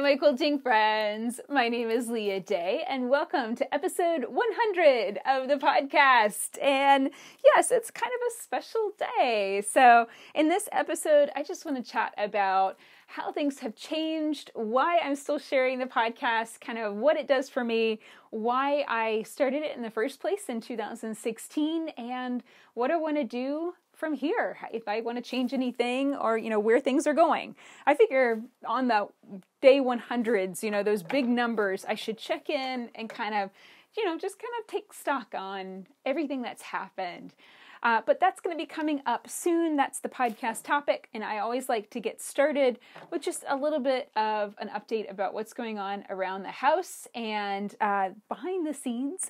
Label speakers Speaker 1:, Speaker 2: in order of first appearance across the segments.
Speaker 1: My Quilting Friends. My name is Leah Day, and welcome to episode 100 of the podcast. And yes, it's kind of a special day. So in this episode, I just want to chat about how things have changed, why I'm still sharing the podcast, kind of what it does for me, why I started it in the first place in 2016, and what I want to do from here, if I want to change anything or, where things are going. I figure on the day 100s, those big numbers, I should check in and kind of take stock on everything that's happened. But that's going to be coming up soon. That's the podcast topic. And I always like to get started with just a little bit of an update about what's going on around the house and behind the scenes.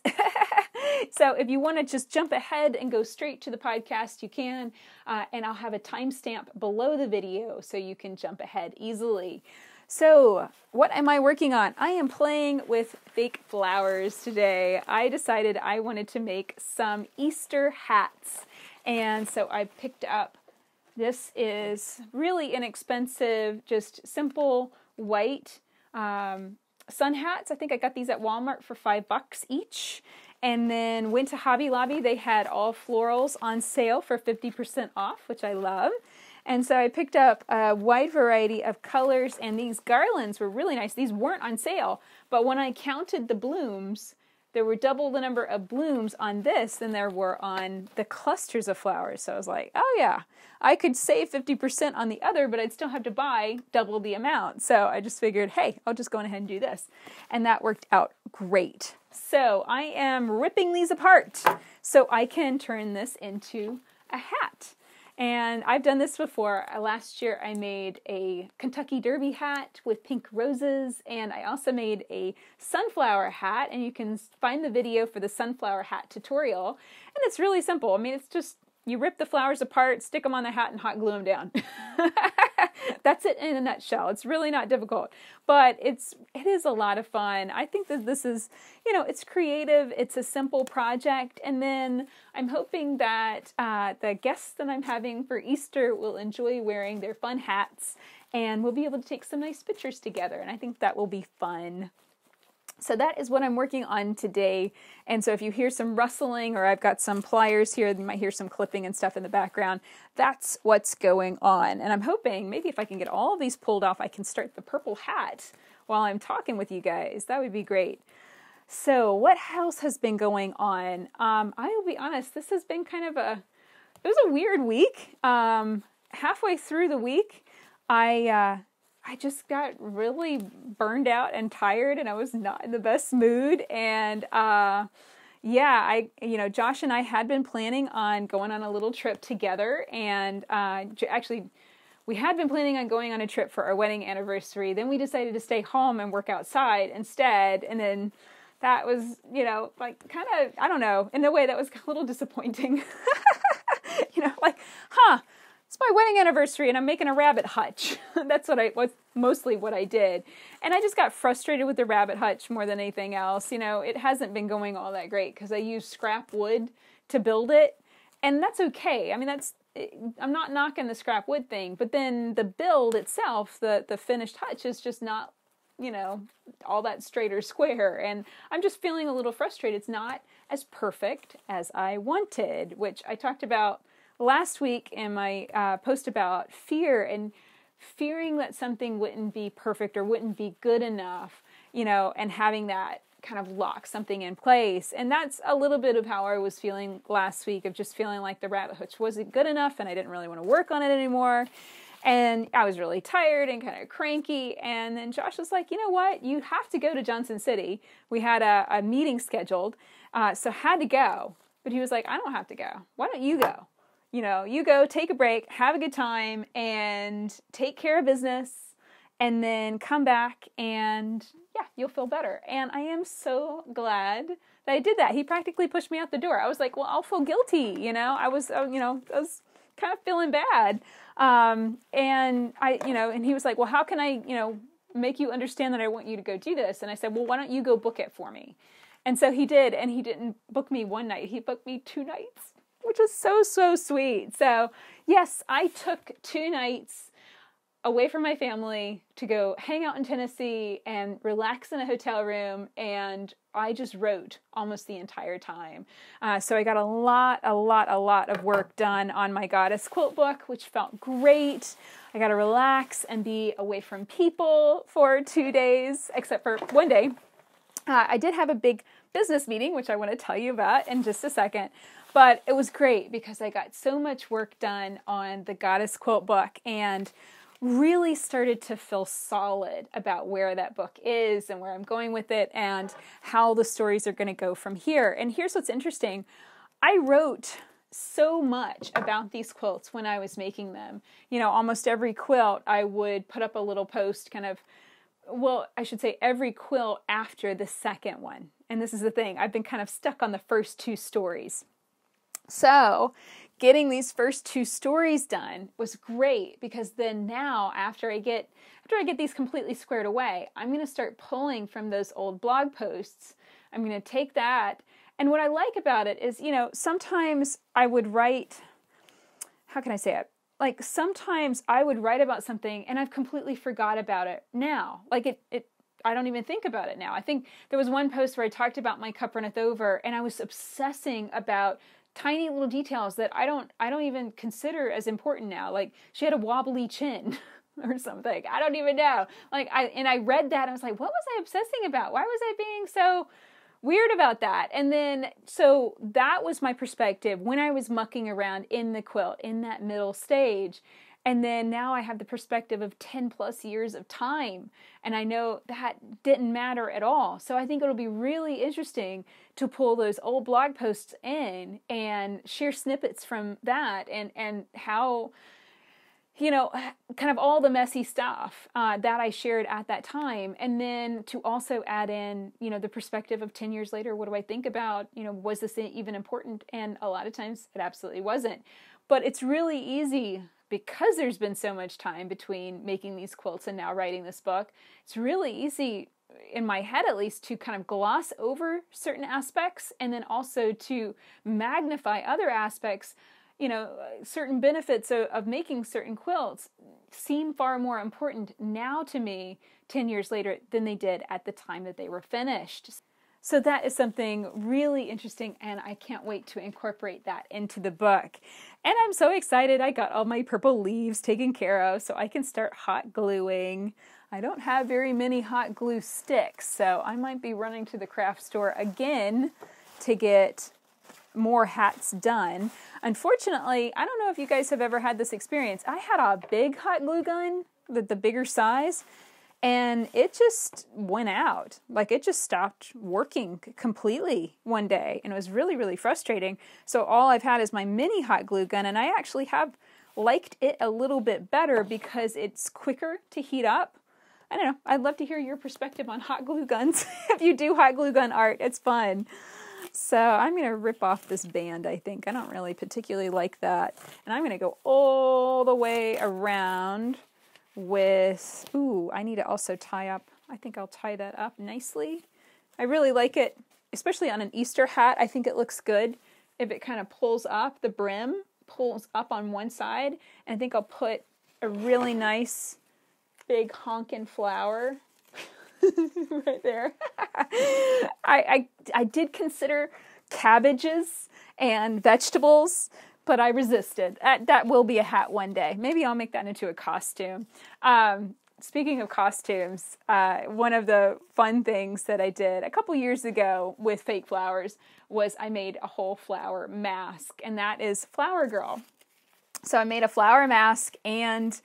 Speaker 1: So if you want to just jump ahead and go straight to the podcast, you can. And I'll have a timestamp below the video so you can jump ahead easily. So what am I working on? I am playing with fake flowers today. I decided I wanted to make some Easter hats. And so I picked up, this is really inexpensive, just simple white sun hats. I think I got these at Walmart for $5 each. And then went to Hobby Lobby. They had all florals on sale for 50% off, which I love. And so I picked up a wide variety of colors, and these garlands were really nice. These weren't on sale, but when I counted the blooms, there were double the number of blooms on this than there were on the clusters of flowers. So I was like, oh yeah, I could save 50% on the other, but I'd still have to buy double the amount. So I just figured, hey, I'll just go ahead and do this. And that worked out great. So I am ripping these apart so I can turn this into a hat. And I've done this before. Last year I made a Kentucky Derby hat with pink roses, and I also made a sunflower hat, and you can find the video for the sunflower hat tutorial. And it's really simple. I mean, it's just you rip the flowers apart, stick them on the hat, and hot glue them down. That's it in a nutshell. It's really not difficult, but it is a lot of fun. I think that this is, it's creative. It's a simple project. And then I'm hoping that the guests that I'm having for Easter will enjoy wearing their fun hats, and we'll be able to take some nice pictures together. And I think that will be fun. So that is what I'm working on today. And so if you hear some rustling, or I've got some pliers here, you might hear some clipping and stuff in the background. That's what's going on. And I'm hoping maybe if I can get all of these pulled off, I can start the purple hat while I'm talking with you guys. That would be great. So what else has been going on? I will be honest, this has been kind of it was a weird week. Halfway through the week, I just got really burned out and tired, and I was not in the best mood. And Josh and I had been planning on going on a little trip together, and actually we had been planning on going on a trip for our wedding anniversary. Then we decided to stay home and work outside instead, and then that was, kind of, I don't know, in a way that was a little disappointing. It's my wedding anniversary and I'm making a rabbit hutch. That's mostly what I did. And I just got frustrated with the rabbit hutch more than anything else. It hasn't been going all that great because I used scrap wood to build it. And that's okay. I mean, I'm not knocking the scrap wood thing, but then the build itself, the finished hutch is just not, all that straight or square. And I'm just feeling a little frustrated. It's not as perfect as I wanted, which I talked about last week in my post about fear, and fearing that something wouldn't be perfect or wouldn't be good enough, and having that kind of lock something in place. And that's a little bit of how I was feeling last week, of just feeling like the rabbit hutch wasn't good enough and I didn't really want to work on it anymore. And I was really tired and kind of cranky. And then Josh was like, you know what? You have to go to Johnson City. We had a meeting scheduled, so had to go. But he was like, I don't have to go. Why don't you go? You go, take a break, have a good time, and take care of business, and then come back, and yeah, you'll feel better. And I am so glad that I did that. He practically pushed me out the door. I was like, well, I'll feel guilty, I was kind of feeling bad. And he was like, well, how can I, make you understand that I want you to go do this? And I said, well, why don't you go book it for me? And so he did, and he didn't book me one night. He booked me 2 nights. Which is so, so sweet. So yes, I took 2 nights away from my family to go hang out in Tennessee and relax in a hotel room, and I just wrote almost the entire time. So I got a lot of work done on my Goddess quilt book, which felt great. I got to relax and be away from people for 2 days, except for one day. I did have a big business meeting, which I want to tell you about in just a second. But it was great because I got so much work done on the Goddess quilt book and really started to feel solid about where that book is and where I'm going with it and how the stories are going to go from here. And here's what's interesting. I wrote so much about these quilts when I was making them. You know, almost every quilt I would put up a little post kind of, well, I should say every quilt after the second one. And this is the thing, I've been kind of stuck on the first 2 stories. So getting these first 2 stories done was great because then now after I get these completely squared away, I'm going to start pulling from those old blog posts. I'm going to take that. And what I like about it is, you know, sometimes I would write, how can I say it? Like sometimes I would write about something and I've completely forgot about it now. Like I don't even think about it now. I think there was one post where I talked about my cup runneth over and I was obsessing about tiny little details that I don't even consider as important now. Like she had a wobbly chin or something. I don't even know. I read that and I was like, what was I obsessing about? Why was I being so weird about that? And then, so that was my perspective when I was mucking around in the quilt in that middle stage. And then now I have the perspective of 10 plus years of time. And I know that didn't matter at all. So I think it'll be really interesting to pull those old blog posts in and share snippets from that and how, you know, kind of all the messy stuff that I shared at that time. And then to also add in, you know, the perspective of 10 years later, what do I think about, you know, was this even important? And a lot of times it absolutely wasn't. But it's really easy because there's been so much time between making these quilts and now writing this book. It's really easy, in my head at least, to kind of gloss over certain aspects and then also to magnify other aspects. You know, certain benefits of making certain quilts seem far more important now to me 10 years later than they did at the time that they were finished. So that is something really interesting, and I can't wait to incorporate that into the book. And I'm so excited. I got all my purple leaves taken care of so I can start hot gluing. I don't have very many hot glue sticks, so I might be running to the craft store again to get more hats done. Unfortunately, I don't know if you guys have ever had this experience. I had a big hot glue gun, the bigger size, and it just went out. Like it just stopped working completely one day, and it was really, really frustrating. So all I've had is my mini hot glue gun, and I actually have liked it a little bit better because it's quicker to heat up. I don't know. I'd love to hear your perspective on hot glue guns. If you do hot glue gun art, it's fun. So I'm going to rip off this band, I think. I don't really particularly like that. And I'm going to go all the way around with, I need to also tie up. I think I'll tie that up nicely. I really like it, especially on an Easter hat. I think it looks good if it kind of pulls up, the brim pulls up on one side. And I think I'll put a really nice big honkin' flower right there. I did consider cabbages and vegetables, but I resisted. That will be a hat one day. Maybe I'll make that into a costume. Speaking of costumes, one of the fun things that I did a couple years ago with fake flowers was I made a whole flower mask, and that is Flower Girl. So I made a flower mask, and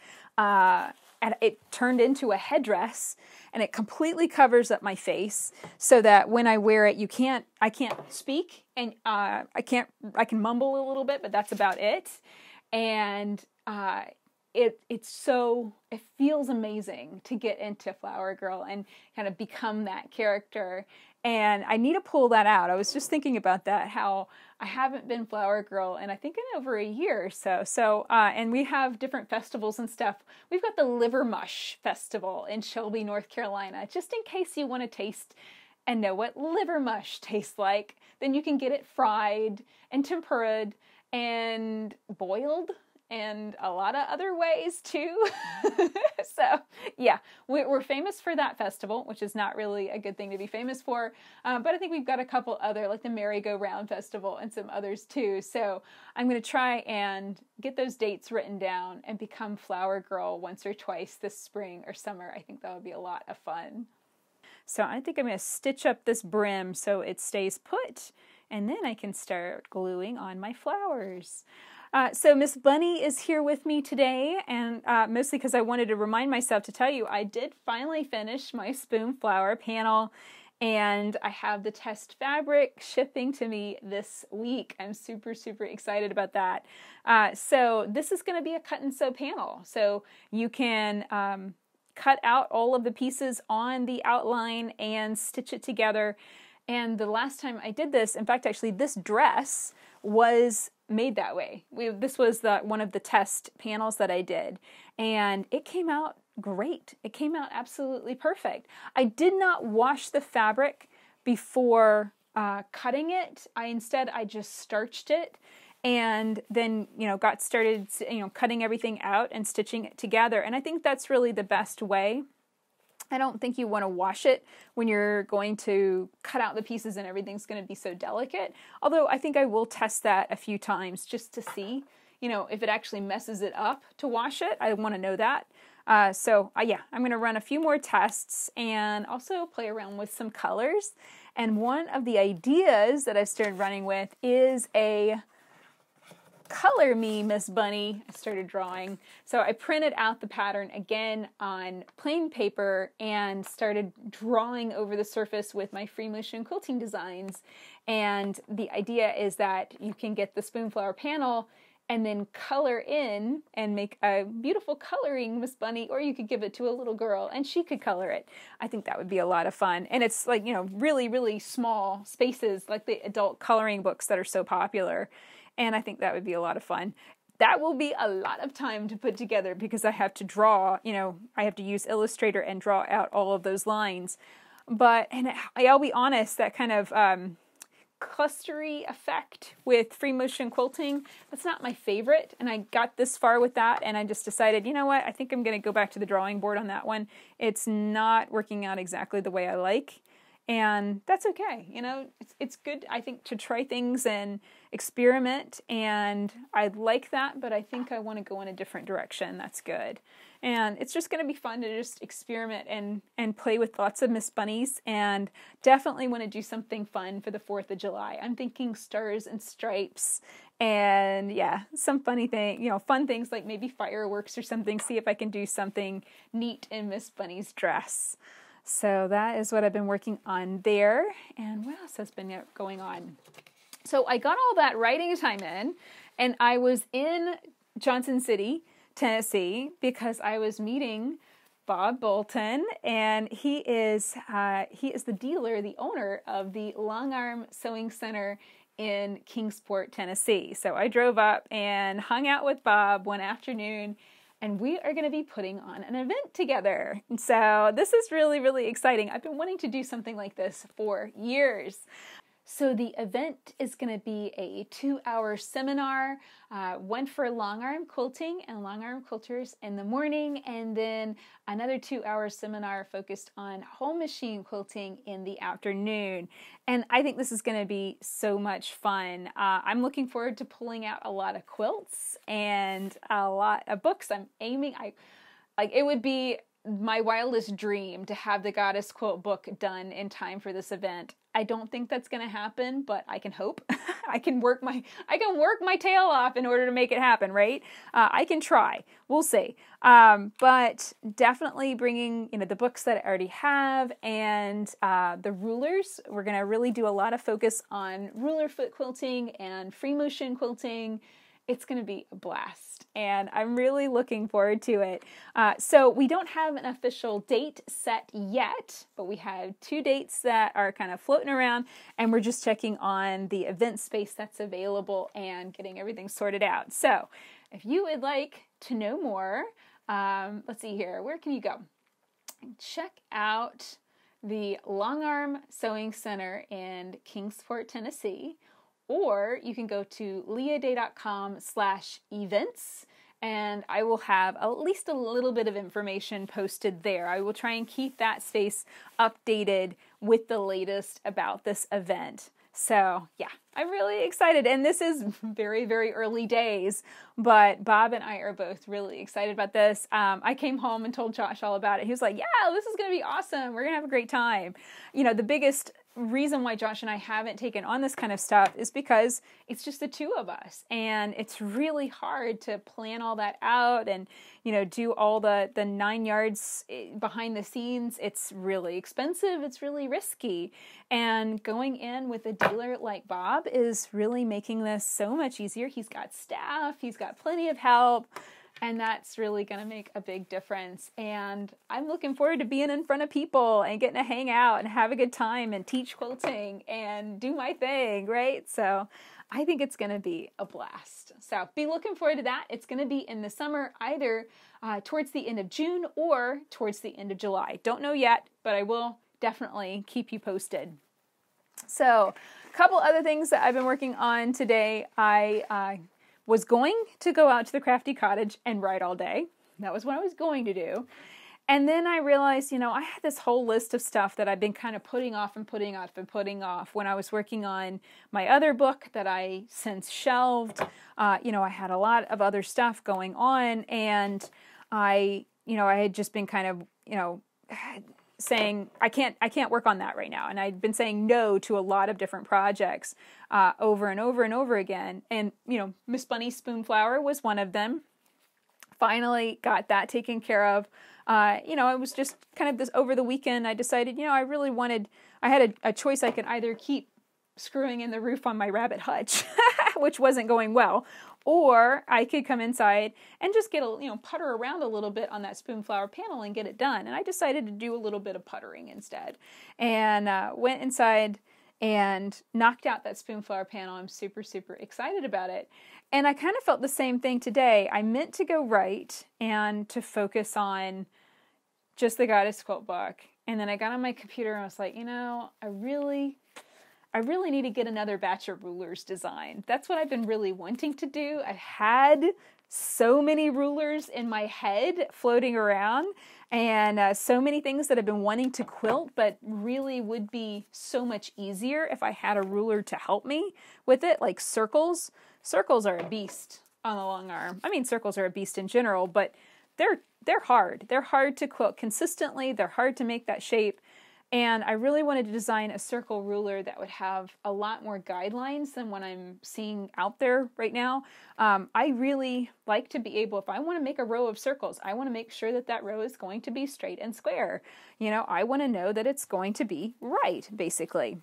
Speaker 1: it turned into a headdress, and it completely covers up my face so that when I wear it, I can't speak, and I can mumble a little bit, but that's about it. And it feels amazing to get into Flower Girl and kind of become that character. And I need to pull that out. I was just thinking about that, how I haven't been Flower Girl in I think in over a year or so. So, and we have different festivals and stuff. We've got the Liver Mush Festival in Shelby, North Carolina. Just in case you want to taste and know what liver mush tastes like, then you can get it fried and tempera'd and boiled and a lot of other ways too. So yeah, we're famous for that festival, which is not really a good thing to be famous for. But I think we've got a couple other, like the Merry-Go-Round Festival and some others too. So I'm going to try and get those dates written down and become Flower Girl once or twice this spring or summer. I think that would be a lot of fun. So I think I'm going to stitch up this brim so it stays put, and then I can start gluing on my flowers. So Miss Bunny is here with me today, and mostly because I wanted to remind myself to tell you I did finally finish my spoon flower panel, and I have the test fabric shipping to me this week. I'm super, super excited about that. So this is going to be a cut and sew panel. So you can cut out all of the pieces on the outline and stitch it together. And the last time I did this, in fact, actually this dress was made that way. This was one of the test panels that I did, and it came out great. It came out absolutely perfect. I did not wash the fabric before cutting it. Instead I just starched it, and then got started cutting everything out and stitching it together. And I think that's really the best way. I don't think you want to wash it when you're going to cut out the pieces and everything's going to be so delicate. Although I think I will test that a few times just to see, if it actually messes it up to wash it. I want to know that. Yeah, I'm going to run a few more tests and also play around with some colors. And one of the ideas that I've started running with is a Color Me, Miss Bunny. I started drawing. So I printed out the pattern again on plain paper and started drawing over the surface with my free motion quilting designs. And the idea is that you can get the spoonflower panel and then color in and make a beautiful coloring Miss Bunny, or you could give it to a little girl and she could color it. I think that would be a lot of fun. And it's like, really, really small spaces, like the adult coloring books that are so popular. And I think that would be a lot of fun. That will be a lot of time to put together because I have to draw, I have to use Illustrator and draw out all of those lines. And I'll be honest, that kind of clustery effect with free motion quilting, that's not my favorite. And I got this far with that, and I just decided, I think I'm going to go back to the drawing board on that one. It's not working out exactly the way I like. And that's okay. It's good, I think, to try things and experiment. And I like that, but I think I want to go in a different direction. That's good. And it's just going to be fun to just experiment and play with lots of Miss Bunnies, and definitely want to do something fun for the 4th of July. I'm thinking stars and stripes and some funny thing, fun things like maybe fireworks or something. See if I can do something neat in Miss Bunny's dress. So that is what I've been working on there. And what else has been going on? So I got all that writing time in, and I was in Johnson City, Tennessee, because I was meeting Bob Bolton, and he is the dealer, the owner of the Long Arm Sewing Center in Kingsport, Tennessee. So I drove up and hung out with Bob one afternoon, and we are going to be putting on an event together. And so this is really, really exciting. I've been wanting to do something like this for years. So the event is going to be a 2-hour seminar, one for long arm quilting and long arm quilters in the morning, and then another 2-hour seminar focused on home machine quilting in the afternoon. And I think this is going to be so much fun. I'm looking forward to pulling out a lot of quilts and a lot of books. It would be my wildest dream to have the Goddess Quilt book done in time for this event. I don't think that's going to happen, but I can hope. I can work my tail off in order to make it happen, right? I can try. We'll see. But definitely bringing, the books that I already have and the rulers. We're going to really do a lot of focus on ruler foot quilting and free motion quilting. It's going to be a blast, and I'm really looking forward to it. So we don't have an official date set yet, but we have 2 dates that are kind of floating around, and we're just checking on the event space that's available and getting everything sorted out. So if you would like to know more, let's see here. Where can you go? Check out the Long Arm Sewing Center in Kingsport, Tennessee. Or you can go to leahday.com/events and I will have at least a little bit of information posted there. I will try and keep that space updated with the latest about this event. So yeah, I'm really excited. And this is very, very early days, but Bob and I are both really excited about this. I came home and told Josh all about it. He was like, yeah, this is going to be awesome. We're going to have a great time. You know, the biggest reason why Josh and I haven't taken on this kind of stuff is because it's just the two of us, and it's really hard to plan all that out and, you know, do all the 9 yards behind the scenes. It's really expensive. It's really risky. And going in with a dealer like Bob is really making this so much easier. He's got staff, he's got plenty of help, and that's really going to make a big difference. And I'm looking forward to being in front of people and getting to hang out and have a good time and teach quilting and do my thing, right? So I think it's going to be a blast. So be looking forward to that. It's going to be in the summer, either towards the end of June or towards the end of July. Don't know yet, but I will definitely keep you posted. So a couple other things that I've been working on today. I was going to go out to the Crafty Cottage and write all day. That was what I was going to do. And then I realized, you know, I had this whole list of stuff that I've been kind of putting off when I was working on my other book that I since shelved. You know, I had a lot of other stuff going on, and I had just been kind of, you know, saying I can't work on that right now. And I'd been saying no to a lot of different projects over and over and over again. And, you know, Miss Bunny Spoonflower was one of them. Finally got that taken care of. You know, it was just kind of this over the weekend. I decided, you know, I had a choice. I could either keep screwing in the roof on my rabbit hutch, which wasn't going well, or I could come inside and just get putter around a little bit on that Spoonflower panel and get it done. And I decided to do a little bit of puttering instead, and went inside and knocked out that Spoonflower panel. I'm super, super excited about it. And I kind of felt the same thing today. I meant to go write and to focus on just the Goddess Quilt book. And then I got on my computer and I was like, you know, I really need to get another batch of rulers designed. That's what I've been really wanting to do. I had so many rulers in my head floating around, and so many things that I've been wanting to quilt, but really would be so much easier if I had a ruler to help me with it, like circles. Circles are a beast on the long arm. I mean, circles are a beast in general, but they're hard. They're hard to quilt consistently. They're hard to make that shape. And I really wanted to design a circle ruler that would have a lot more guidelines than what I'm seeing out there right now. I really like to be able, if I want to make a row of circles, I want to make sure that that row is going to be straight and square. You know, I want to know that it's going to be right, basically.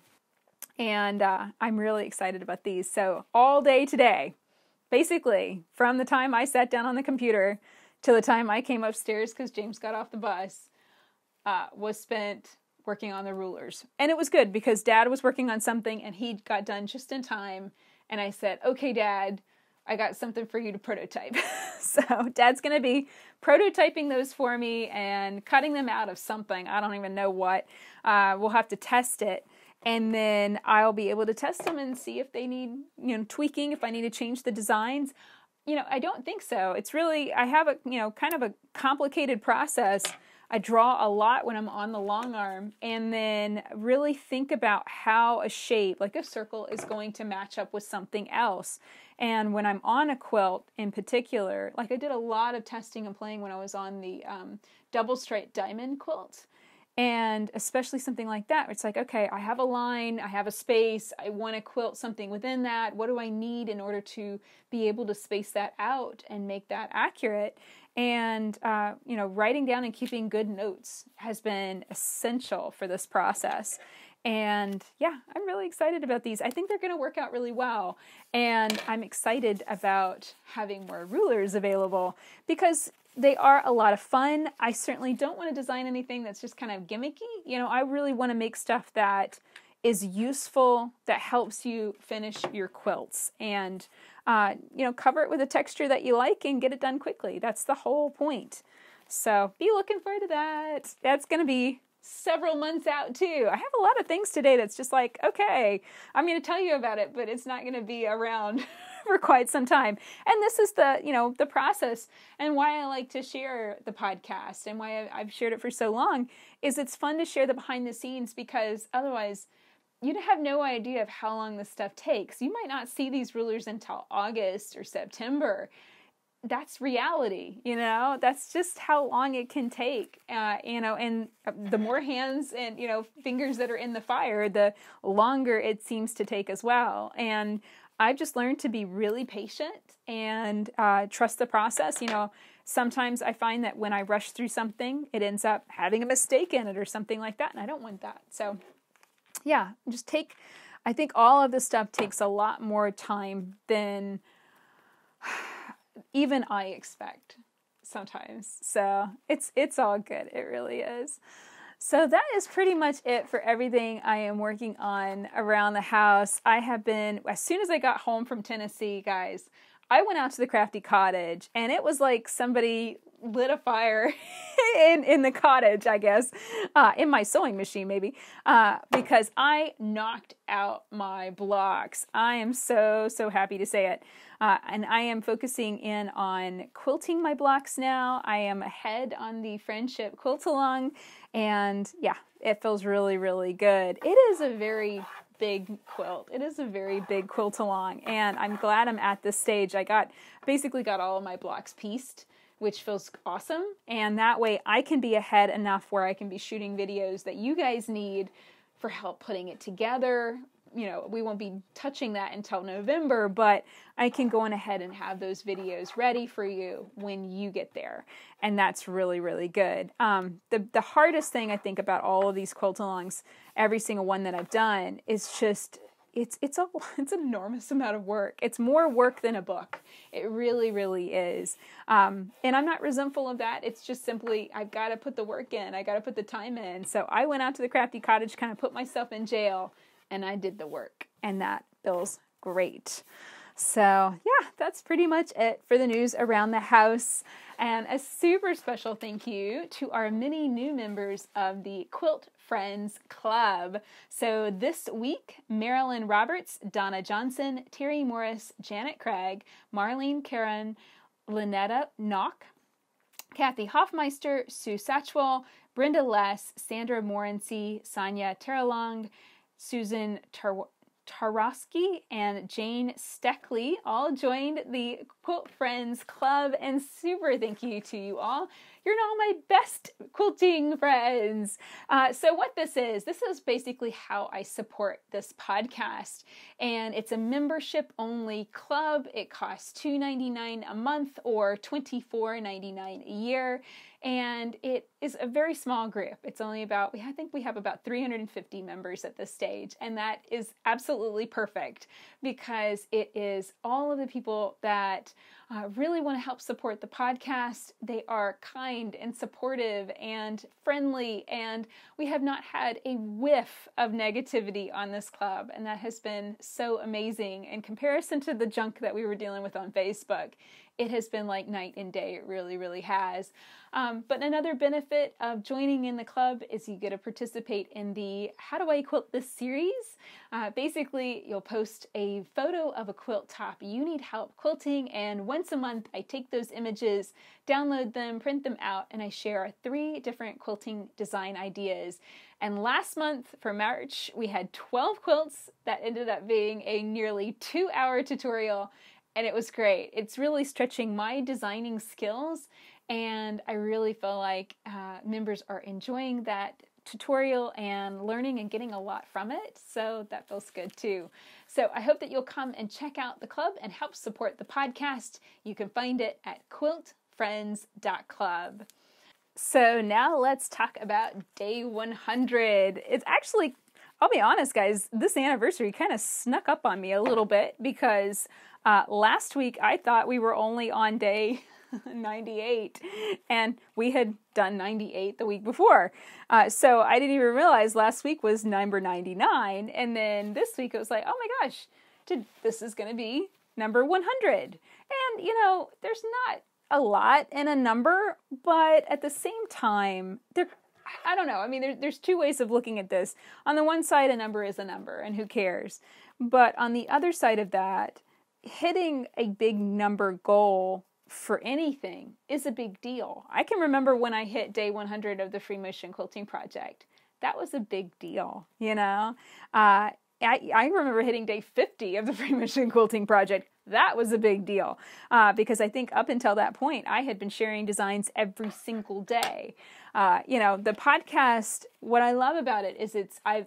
Speaker 1: And I'm really excited about these. So all day today, basically, from the time I sat down on the computer to the time I came upstairs because James got off the bus, was spent working on the rulers. And it was good because Dad was working on something and he got done just in time. And I said, okay, Dad, I got something for you to prototype. So Dad's going to be prototyping those for me and cutting them out of something. I don't even know what. We'll have to test it. And then I'll be able to test them and see if they need, tweaking, if I need to change the designs. I don't think so. It's really, I have a, kind of a complicated process. I draw a lot when I'm on the long arm, and then really think about how a shape, like a circle, is going to match up with something else. And when I'm on a quilt in particular, like I did a lot of testing and playing when I was on the double stripe diamond quilt. And especially something like that, it's like, okay, I have a line, I have a space, I want to quilt something within that. What do I need in order to be able to space that out and make that accurate? And, writing down and keeping good notes has been essential for this process. And yeah, I'm really excited about these. I think they're going to work out really well. And I'm excited about having more rulers available because they are a lot of fun. I certainly don't want to design anything that's just kind of gimmicky. I really want to make stuff that is useful, that helps you finish your quilts, and cover it with a texture that you like and get it done quickly. That's the whole point. So be looking forward to that. That's going to be several months out too. I have a lot of things today that's just like, okay, I'm going to tell you about it, but it's not going to be around for quite some time. And this is the process, and why I like to share the podcast and why I've shared it for so long is it's fun to share the behind the scenes, because otherwise you have no idea of how long this stuff takes. You might not see these rulers until August or September. That's reality, that's just how long it can take, and the more hands and, fingers that are in the fire, the longer it seems to take as well. And I've just learned to be really patient and trust the process. Sometimes I find that when I rush through something, it ends up having a mistake in it or something like that, and I don't want that. So yeah, I think all of this stuff takes a lot more time than even I expect sometimes. So it's all good. It really is. So that is pretty much it for everything I am working on around the house. I have been, as soon as I got home from Tennessee, guys, I went out to the Crafty Cottage, and it was like somebody lit a fire in the cottage, I guess, in my sewing machine maybe, because I knocked out my blocks. I am so happy to say it. And I am focusing in on quilting my blocks now. I am ahead on the Friendship Quilt Along, and yeah, it feels really, really good. It is a very big quilt. It is a very big quilt along, and I'm glad I'm at this stage. I basically got all of my blocks pieced, which feels awesome, and that way I can be ahead enough where I can be shooting videos that you guys need for help putting it together. We won't be touching that until November, but I can go on ahead and have those videos ready for you when you get there. And that's really, really good. The hardest thing I think about all of these quilt-alongs, every single one that I've done, is just, it's an enormous amount of work. It's more work than a book. It really, really is. And I'm not resentful of that. It's just simply, I've got to put the work in. I got to put the time in. So I went out to the Crafty Cottage, kind of put myself in jail, and I did the work, and that feels great. So yeah, that's pretty much it for the news around the house. And a super special thank you to our many new members of the Quilt Friends Club. So this week, Marilyn Roberts, Donna Johnson, Terry Morris, Janet Craig, Marlene Karen, Lynetta Knock, Kathy Hoffmeister, Sue Satchwell, Brenda Less, Sandra Morency, Sonia Terralong, Susan Tarosky, and Jane Steckley all joined the Quilt Friends Club, and super thank you to you all. You're all my best quilting friends. So what this is basically how I support this podcast, and it's a membership-only club. It costs $2.99 a month or $24.99 a year, and it is a very small group. It's only about, I think we have about 350 members at this stage, and that is absolutely perfect because it is all of the people that really want to help support the podcast. They are kind and supportive and friendly, and we have not had a whiff of negativity on this club, and that has been so amazing. In comparison to the junk that we were dealing with on Facebook, it has been like night and day. It really, really has. But another benefit of joining in the club is you get to participate in the How Do I Quilt This series. Basically, you'll post a photo of a quilt top you need help quilting, and once a month I take those images, download them, print them out, and I share 3 different quilting design ideas. And last month for March, we had 12 quilts that ended up being a nearly 2-hour tutorial, and it was great. It's really stretching my designing skills, and I really feel like members are enjoying that tutorial and learning and getting a lot from it, so that feels good too. So I hope that you'll come and check out the club and help support the podcast. You can find it at quiltfriends.club. So now let's talk about day 100. It's actually, I'll be honest guys, this anniversary kind of snuck up on me a little bit because last week I thought we were only on day 98, and we had done 98 the week before. So I didn't even realize last week was number 99, and then this week it was like, oh my gosh, this is going to be number 100. And there's not a lot in a number, but at the same time, I don't know. I mean, there's 2 ways of looking at this. On the one side, a number is a number, and who cares? But on the other side of that, hitting a big number goal for anything is a big deal. I can remember when I hit day 100 of the Free Motion Quilting Project. That was a big deal, you know? I remember hitting day 50 of the Free Motion Quilting Project. That was a big deal because I think up until that point, I had been sharing designs every single day. You know, the podcast, what I love about it is I've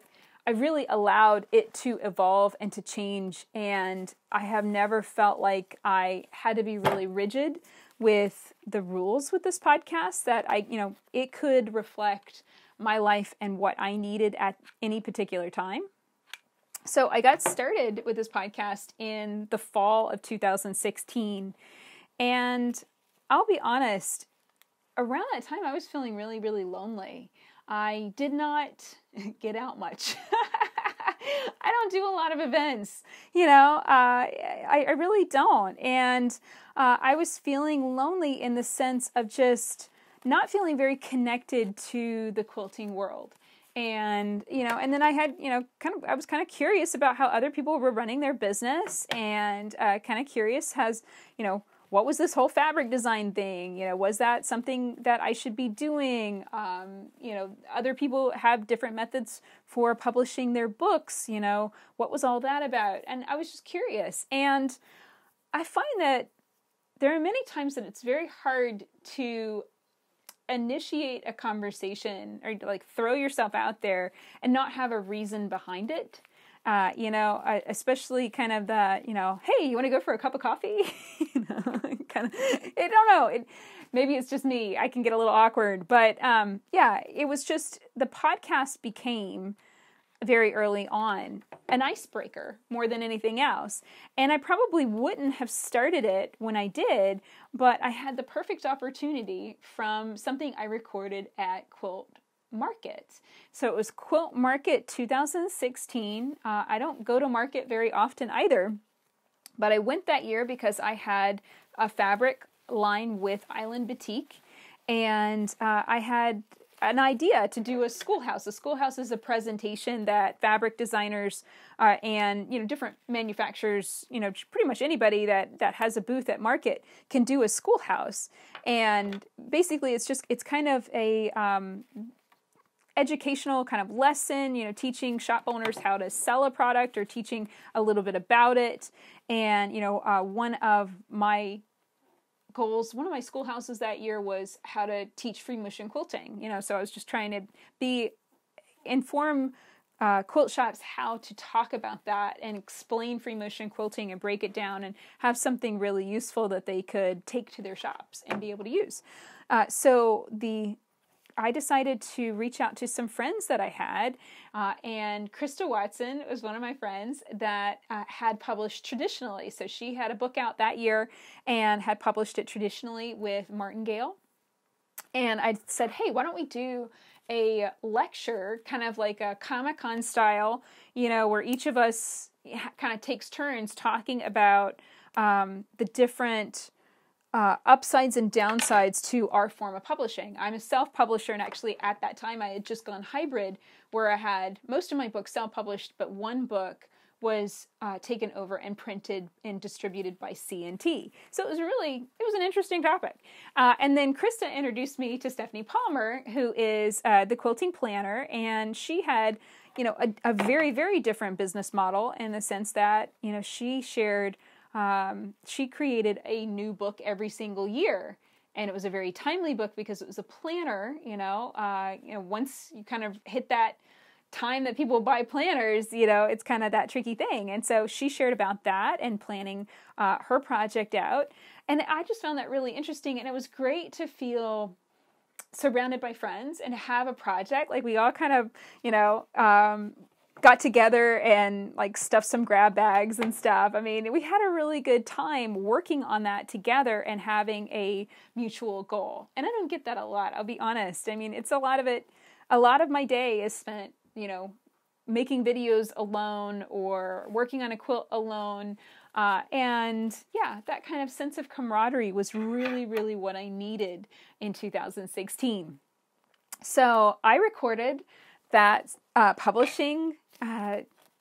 Speaker 1: really allowed it to evolve and to change, and I have never felt like I had to be really rigid with the rules with this podcast, that it could reflect my life and what I needed at any particular time. So I got started with this podcast in the fall of 2016, and I'll be honest, around that time I was feeling really, really lonely. I did not get out much. I don't do a lot of events, I really don't. And I was feeling lonely in the sense of just not feeling very connected to the quilting world. And, and then I had, I was kind of curious about how other people were running their business, and kind of curious what was this whole fabric design thing? Was that something that I should be doing? Other people have different methods for publishing their books. What was all that about? And I was just curious. And I find that there are many times that it's very hard to initiate a conversation or like throw yourself out there and not have a reason behind it. Especially kind of the, hey, you want to go for a cup of coffee? I don't know. Maybe it's just me. I can get a little awkward, but it was just, the podcast became very early on an icebreaker more than anything else. And I probably wouldn't have started it when I did, but I had the perfect opportunity from something I recorded at Quilt Market. So it was Quilt Market 2016. I don't go to market very often either, but I went that year because I had a fabric line with Island Batik, and I had an idea to do a schoolhouse. A schoolhouse is a presentation that fabric designers and different manufacturers, pretty much anybody that has a booth at market can do a schoolhouse. And basically it's kind of a educational kind of lesson, teaching shop owners how to sell a product or teaching a little bit about it. And, one of my goals, one of my schoolhouses that year was how to teach free motion quilting, so I was just trying to inform quilt shops how to talk about that and explain free motion quilting and break it down and have something really useful that they could take to their shops and be able to use. I decided to reach out to some friends that I had, and Krista Watson was one of my friends that had published traditionally. So she had a book out that year and had published it traditionally with Martingale. And I said, hey, why don't we do a lecture, kind of like a Comic-Con style, where each of us kind of takes turns talking about the different upsides and downsides to our form of publishing. I'm a self-publisher, and actually at that time I had just gone hybrid, where I had most of my books self-published, but one book was taken over and printed and distributed by C&T. So it was an interesting topic. And then Krista introduced me to Stephanie Palmer, who is the quilting planner, and she had a very, very different business model in the sense that she shared. She created a new book every single year, and it was a very timely book because it was a planner. Once you kind of hit that time that people buy planners, it's kind of that tricky thing. And so she shared about that and planning her project out, and I just found that really interesting. And it was great to feel surrounded by friends and have a project. Like, we all kind of, got together and like stuffed some grab bags and stuff. I mean, we had a really good time working on that together and having a mutual goal. And I don't get that a lot, I'll be honest. I mean, it's a lot of my day is spent, making videos alone or working on a quilt alone. And yeah, that kind of sense of camaraderie was really, really what I needed in 2016. So I recorded that publishing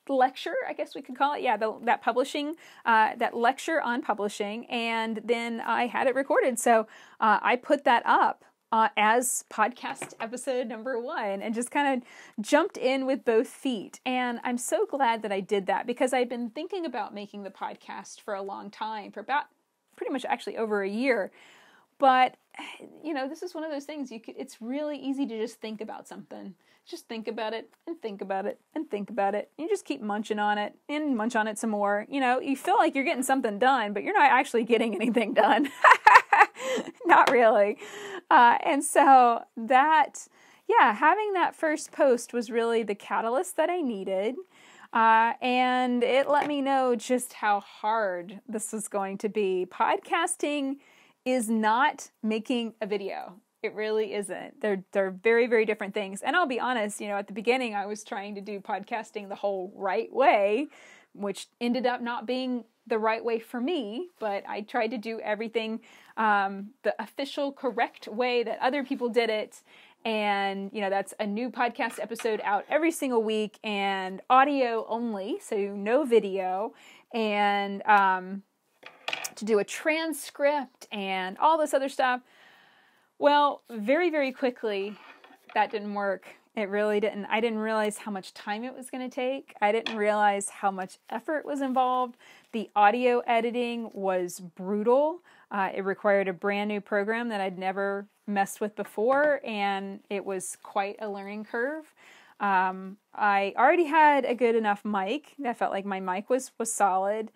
Speaker 1: lecture, I guess we could call it. Yeah, that publishing, that lecture on publishing, and then I had it recorded. So I put that up as podcast episode number 1 and just kind of jumped in with both feet. And I'm so glad that I did that, because I've been thinking about making the podcast for a long time, for about pretty much actually over a year. But, this is one of those things it's really easy to just think about something. Just think about it and think about it and think about it. You just keep munching on it and munch on it some more. You feel like you're getting something done, but you're not actually getting anything done. Not really. And so having that first post was really the catalyst that I needed. And it let me know just how hard this was going to be. Podcasting is not making a video. It really isn't. They're very, very different things. And I'll be honest, at the beginning I was trying to do podcasting the whole right way, which ended up not being the right way for me, but I tried to do everything the official correct way that other people did it. And, that's a new podcast episode out every single week and audio only, so no video, and to do a transcript and all this other stuff. Well, very, very quickly, that didn't work. It really didn't. I didn't realize how much time it was going to take. I didn't realize how much effort was involved. The audio editing was brutal. It required a brand new program that I'd never messed with before, and it was quite a learning curve. I already had a good enough mic. I felt like my mic was solid,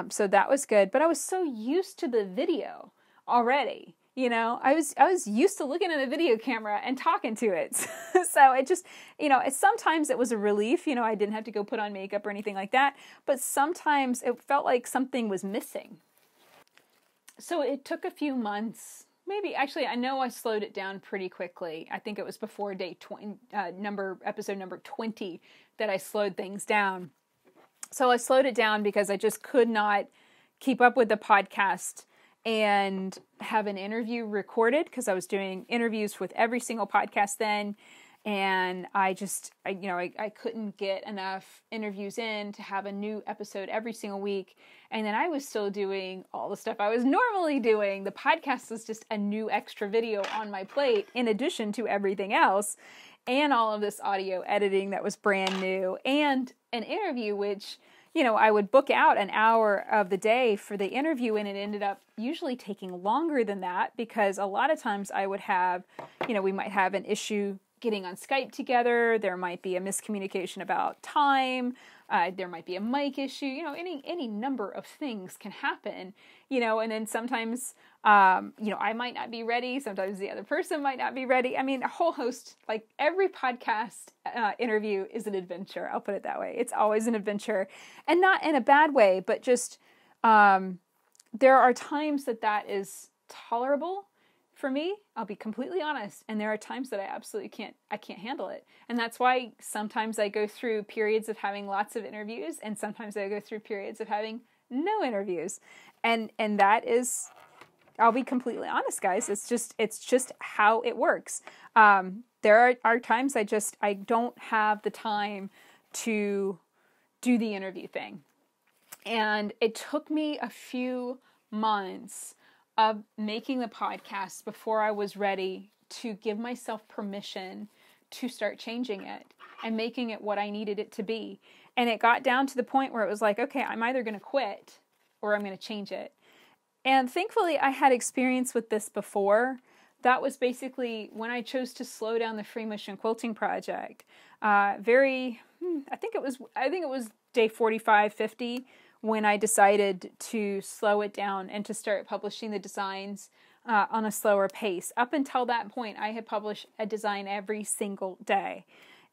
Speaker 1: so that was good. But I was so used to the video already. I was used to looking at a video camera and talking to it. So it just, sometimes it was a relief. I didn't have to go put on makeup or anything like that. But sometimes it felt like something was missing. So it took a few months. Maybe, actually, I know I slowed it down pretty quickly. I think it was before episode number 20 that I slowed things down. So I slowed it down because I just could not keep up with the podcast and have an interview recorded, because I was doing interviews with every single podcast then. And I couldn't get enough interviews in to have a new episode every single week. And then I was still doing all the stuff I was normally doing. The podcast was just a new extra video on my plate, in addition to everything else, and all of this audio editing that was brand new, and an interview, which, I would book out an hour of the day for the interview, and it ended up usually taking longer than that, because a lot of times I would have, we might have an issue getting on Skype together. There might be a miscommunication about time. There might be a mic issue. Any number of things can happen. And then sometimes, I might not be ready. Sometimes the other person might not be ready. I mean, a whole host. Like, every podcast interview is an adventure. I'll put it that way. It's always an adventure, and not in a bad way, but just there are times that is tolerable. For me, I'll be completely honest, and there are times that I absolutely can't handle it. And that's why sometimes I go through periods of having lots of interviews, and sometimes I go through periods of having no interviews. And that is, I'll be completely honest, guys, it's just how it works. There are times I don't have the time to do the interview thing. And it took me a few months of making the podcast before I was ready to give myself permission to start changing it and making it what I needed it to be. And it got down to the point where it was like, okay, I'm either going to quit or I'm going to change it. And thankfully, I had experience with this before. That was basically when I chose to slow down the Free Motion Quilting Project. I think it was day 45, 50. When I decided to slow it down and to start publishing the designs on a slower pace. Up until that point, I had published a design every single day.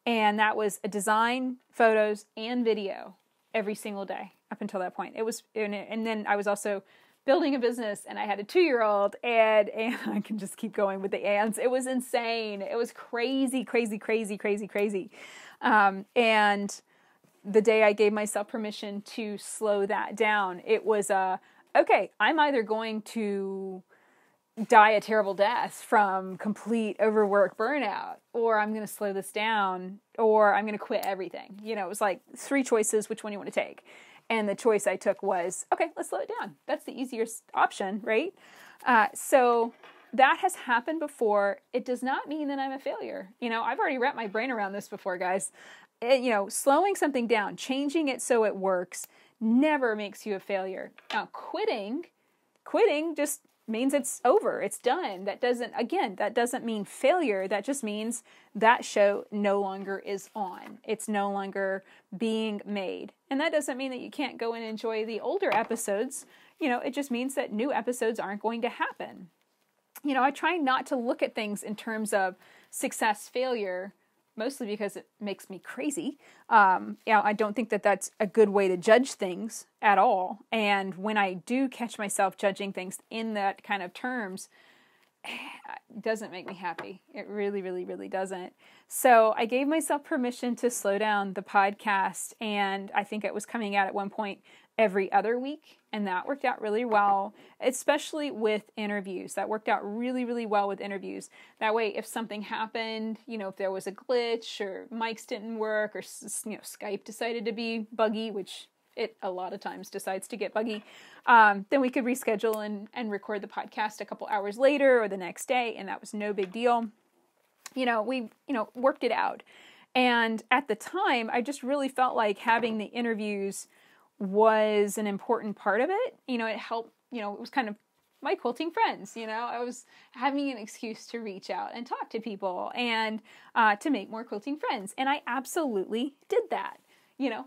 Speaker 1: And that was a design, photos, and video every single day up until that point. And then I was also building a business, and I had a 2-year-old, and I can just keep going with the ands. It was insane. It was crazy, crazy, crazy, crazy, crazy. And the day I gave myself permission to slow that down, it was okay, I'm either going to die a terrible death from complete overwork burnout, or I'm going to slow this down, or I'm going to quit everything. You know, it was like 3 choices, which one you want to take. And the choice I took was, okay, let's slow it down. That's the easiest option, right? So that has happened before. It does not mean that I'm a failure. You know, I've already wrapped my brain around this before, guys. You know, slowing something down, changing it so it works, never makes you a failure. Now, quitting just means it's over. It's done. That doesn't mean failure. That just means that show no longer is on. It's no longer being made. And that doesn't mean that you can't go and enjoy the older episodes. You know, it just means that new episodes aren't going to happen. You know, I try not to look at things in terms of success, failure, mostly because it makes me crazy. I don't think that that's a good way to judge things at all. And when I do catch myself judging things in that kind of terms, it doesn't make me happy. It really, really, really doesn't. So I gave myself permission to slow down the podcast, and I think it was coming out at one point every other week, and that worked out really well, especially with interviews. That worked out really, really well with interviews. That way, if something happened, you know, if there was a glitch or mics didn't work or, you know, Skype decided to be buggy, which it a lot of times decides to get buggy, then we could reschedule and record the podcast a couple hours later or the next day, and that was no big deal. You know, we, worked it out. And at the time, I just really felt like having the interviews was an important part of it. You know, it helped, it was kind of my quilting friends, I was having an excuse to reach out and talk to people and to make more quilting friends. And I absolutely did that,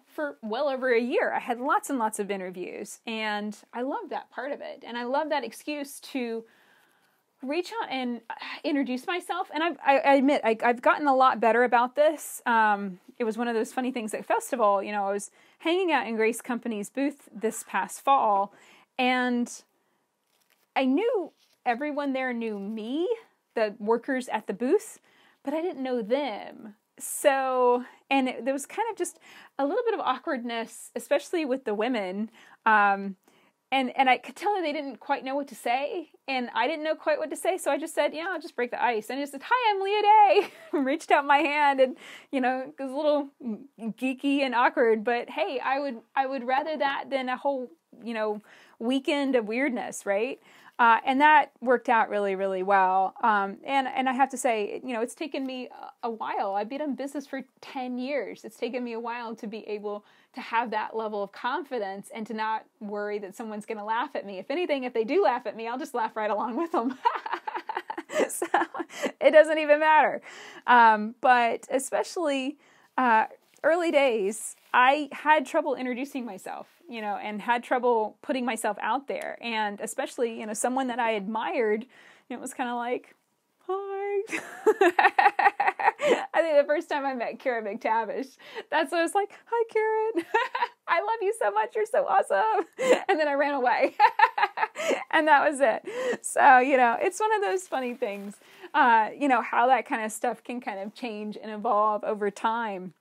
Speaker 1: for well over a year. I had lots and lots of interviews, and I love that part of it. And I love that excuse to reach out and introduce myself. And I admit, I've gotten a lot better about this. It was one of those funny things at festival. I was hanging out in Grace Company's booth this past fall, and I knew everyone there knew me, the workers at the booth, but I didn't know them. So, there was kind of just a little bit of awkwardness, especially with the women. And I could tell that they didn't quite know what to say, and I didn't know quite what to say, so I just said, I'll just break the ice. And I just said, hi, I'm Leah Day. Reached out my hand, and, it was a little geeky and awkward, but hey, I would rather that than a whole, weekend of weirdness, right? And that worked out really, really well. And I have to say, it's taken me a while. I've been in business for 10 years. It's taken me a while to be able to have that level of confidence and to not worry that someone's going to laugh at me. If anything, if they do laugh at me, I'll just laugh right along with them. So it doesn't even matter. But especially early days, I had trouble introducing myself, and had trouble putting myself out there. And especially, someone that I admired, it was kind of like, hi. I think the first time I met Kara McTavish, that's what I was like, hi, Karen. I love you so much. You're so awesome. And then I ran away. And that was it. So, it's one of those funny things, how that kind of stuff can kind of change and evolve over time.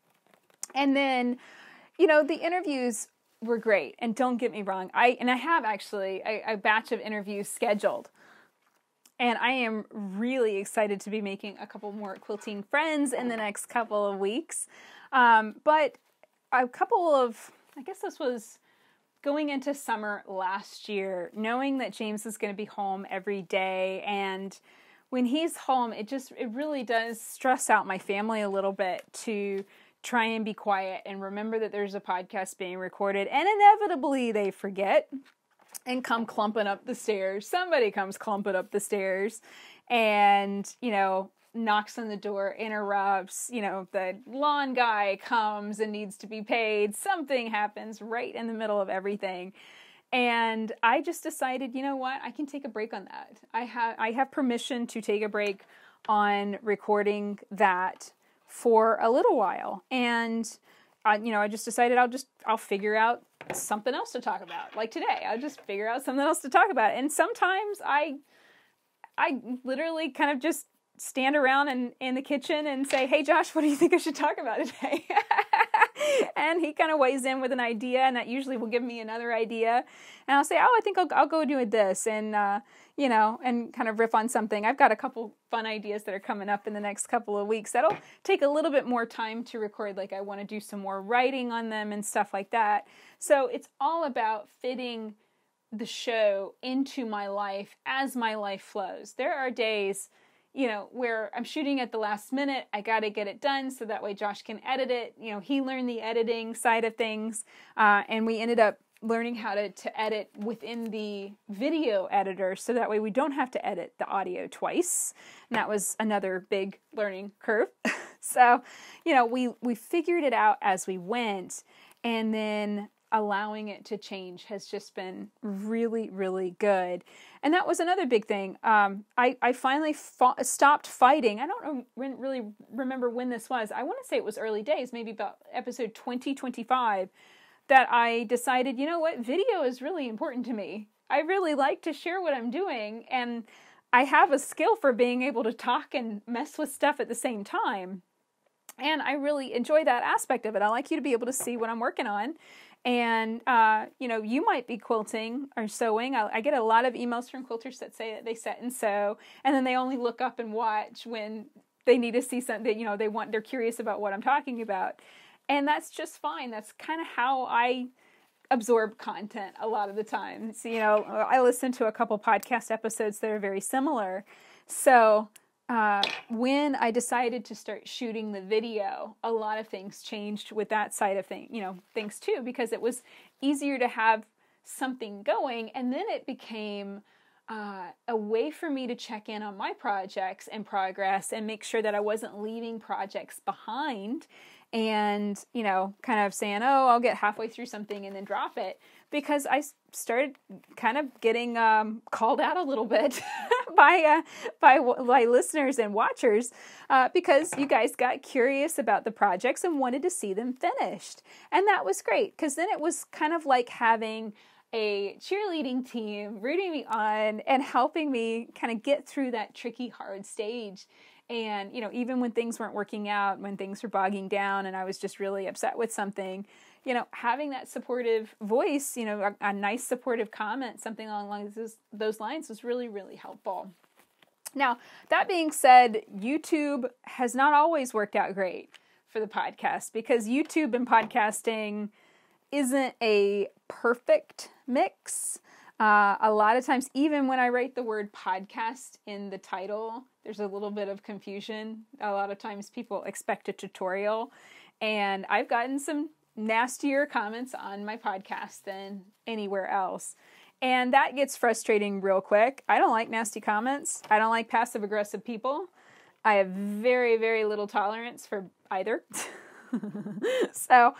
Speaker 1: And then, the interviews were great. And don't get me wrong. I have actually a batch of interviews scheduled. And I am really excited to be making a couple more quilting friends in the next couple of weeks. But a couple of, I guess this was going into summer last year, knowing that James is going to be home every day. And when he's home, it really does stress out my family a little bit to try and be quiet and remember that there's a podcast being recorded, and inevitably they forget and come clumping up the stairs. Somebody comes clumping up the stairs and, knocks on the door, interrupts, the lawn guy comes and needs to be paid. Something happens right in the middle of everything. And I just decided, you know what? I can take a break on that. I have permission to take a break on recording that for a little while. And, I just decided I'll figure out something else to talk about. Like today, I'll just figure out something else to talk about. And sometimes I literally kind of just stand around in the kitchen and say, hey, Josh, what do you think I should talk about today? And he kind of weighs in with an idea, and that usually will give me another idea. And I'll say, oh, I think I'll go do this, and and kind of riff on something. I've got a couple fun ideas that are coming up in the next couple of weeks. That'll take a little bit more time to record. Like I want to do some more writing on them and stuff like that. So it's all about fitting the show into my life as my life flows. There are days, where I'm shooting at the last minute. I got to get it done so that way Josh can edit it. He learned the editing side of things, and we ended up learning how to edit within the video editor so that way we don't have to edit the audio twice. And that was another big learning curve. So, we figured it out as we went, and then allowing it to change has just been really, really good. And that was another big thing. I finally stopped fighting. I don't really remember when this was. I want to say it was early days, maybe about episode 2025, that I decided, you know what, video is really important to me. I really like to share what I'm doing, and I have a skill for being able to talk and mess with stuff at the same time. And I really enjoy that aspect of it. I like you to be able to see what I'm working on. And, you might be quilting or sewing. I get a lot of emails from quilters that say that they set and sew, and then they only look up and watch when they need to see something, they're curious about what I'm talking about. And that's just fine. That's kind of how I absorb content a lot of the time. So, I listen to a couple podcast episodes that are very similar. So, when I decided to start shooting the video, a lot of things changed with that side of things too, because it was easier to have something going. And then it became a way for me to check in on my projects and progress and make sure that I wasn't leaving projects behind and, kind of saying, oh, I'll get halfway through something and then drop it, because I started kind of getting called out a little bit by listeners and watchers because you guys got curious about the projects and wanted to see them finished. And that was great, because then it was kind of like having a cheerleading team rooting me on and helping me kind of get through that tricky, hard stage. And, even when things weren't working out, when things were bogging down and I was just really upset with something, having that supportive voice, a nice supportive comment, something along those lines was really, really helpful. Now, that being said, YouTube has not always worked out great for the podcast, because YouTube and podcasting isn't a perfect mix. A lot of times, even when I write the word podcast in the title, there's a little bit of confusion. A lot of times people expect a tutorial, and I've gotten some nastier comments on my podcast than anywhere else. And that gets frustrating real quick. I don't like nasty comments. I don't like passive aggressive people. I have very, very little tolerance for either. So,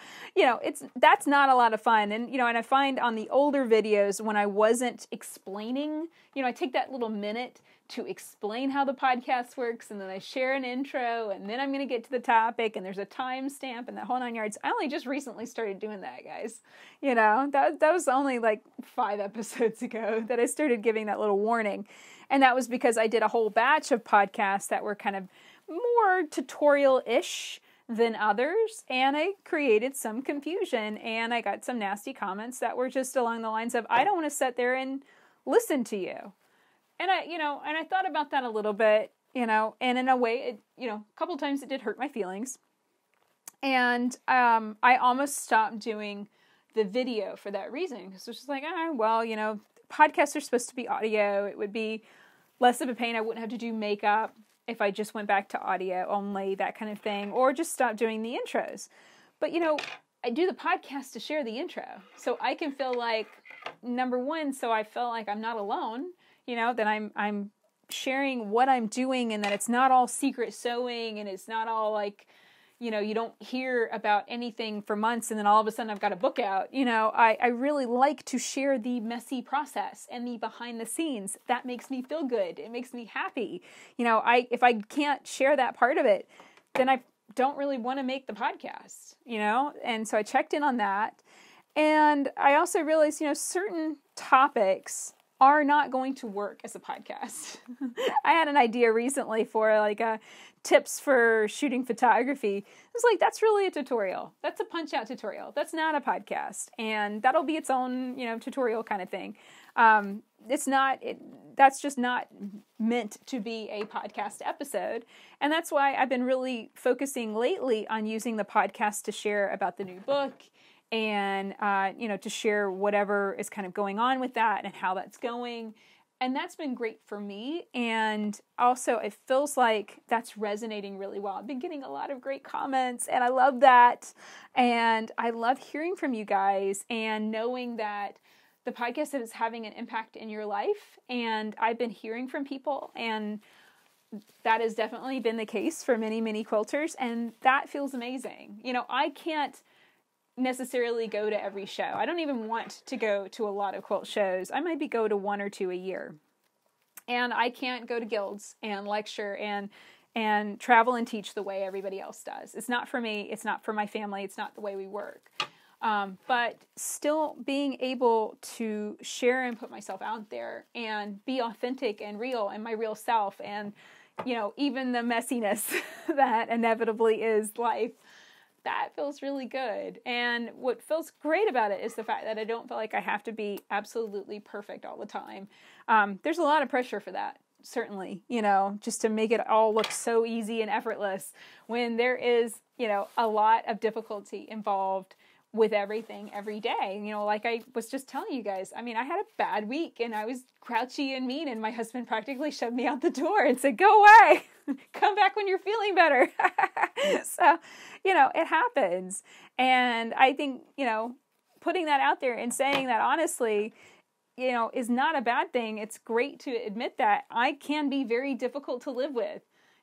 Speaker 1: that's not a lot of fun. And, and I find on the older videos when I wasn't explaining, I take that little minute to explain how the podcast works, and then I share an intro, and then I'm going to get to the topic, and there's a timestamp and the whole 9 yards. I only just recently started doing that, guys. That was only like 5 episodes ago that I started giving that little warning. And that was because I did a whole batch of podcasts that were kind of more tutorial-ish than others, and I created some confusion, and I got some nasty comments that were just along the lines of, I don't want to sit there and listen to you. And I thought about that a little bit, and in a way, a couple times it did hurt my feelings. And I almost stopped doing the video for that reason, because it was just like, podcasts are supposed to be audio. It would be less of a pain. I wouldn't have to do makeup if I just went back to audio only, that kind of thing, or just stop doing the intros. But, I do the podcast to share the intro, so I can feel like, number one, so I feel like I'm not alone, that I'm sharing what I'm doing, and that it's not all secret sewing, and it's not all like, you don't hear about anything for months and then all of a sudden I've got a book out. I really like to share the messy process and the behind the scenes. That makes me feel good. It makes me happy. If I can't share that part of it, then I don't really want to make the podcast, And so I checked in on that. And I also realized, certain topics are not going to work as a podcast. I had an idea recently for like tips for shooting photography. It's like, that's really a tutorial. That's a punch out tutorial. That's not a podcast. And that'll be its own, tutorial kind of thing. That's just not meant to be a podcast episode. And that's why I've been really focusing lately on using the podcast to share about the new book and, to share whatever is kind of going on with that and how that's going. And that's been great for me. And also it feels like that's resonating really well. I've been getting a lot of great comments and I love that. And I love hearing from you guys and knowing that the podcast is having an impact in your life. And I've been hearing from people, and that has definitely been the case for many, many quilters. And that feels amazing. I can't necessarily go to every show. I don't even want to go to a lot of quilt shows. I might go to 1 or 2 a year. And I can't go to guilds and lecture and travel and teach the way everybody else does. It's not for me. It's not for my family. It's not the way we work. But still being able to share and put myself out there and be authentic and real and my real self and, even the messiness that inevitably is life, that feels really good. And what feels great about it is the fact that I don't feel like I have to be absolutely perfect all the time. There's a lot of pressure for that, certainly, just to make it all look so easy and effortless when there is, a lot of difficulty involved with everything every day. Like I was just telling you guys, I had a bad week and I was grouchy and mean and my husband practically shoved me out the door and said, go away, come back when you're feeling better. So, it happens. And I think, putting that out there and saying that honestly, is not a bad thing. It's great to admit that I can be very difficult to live with.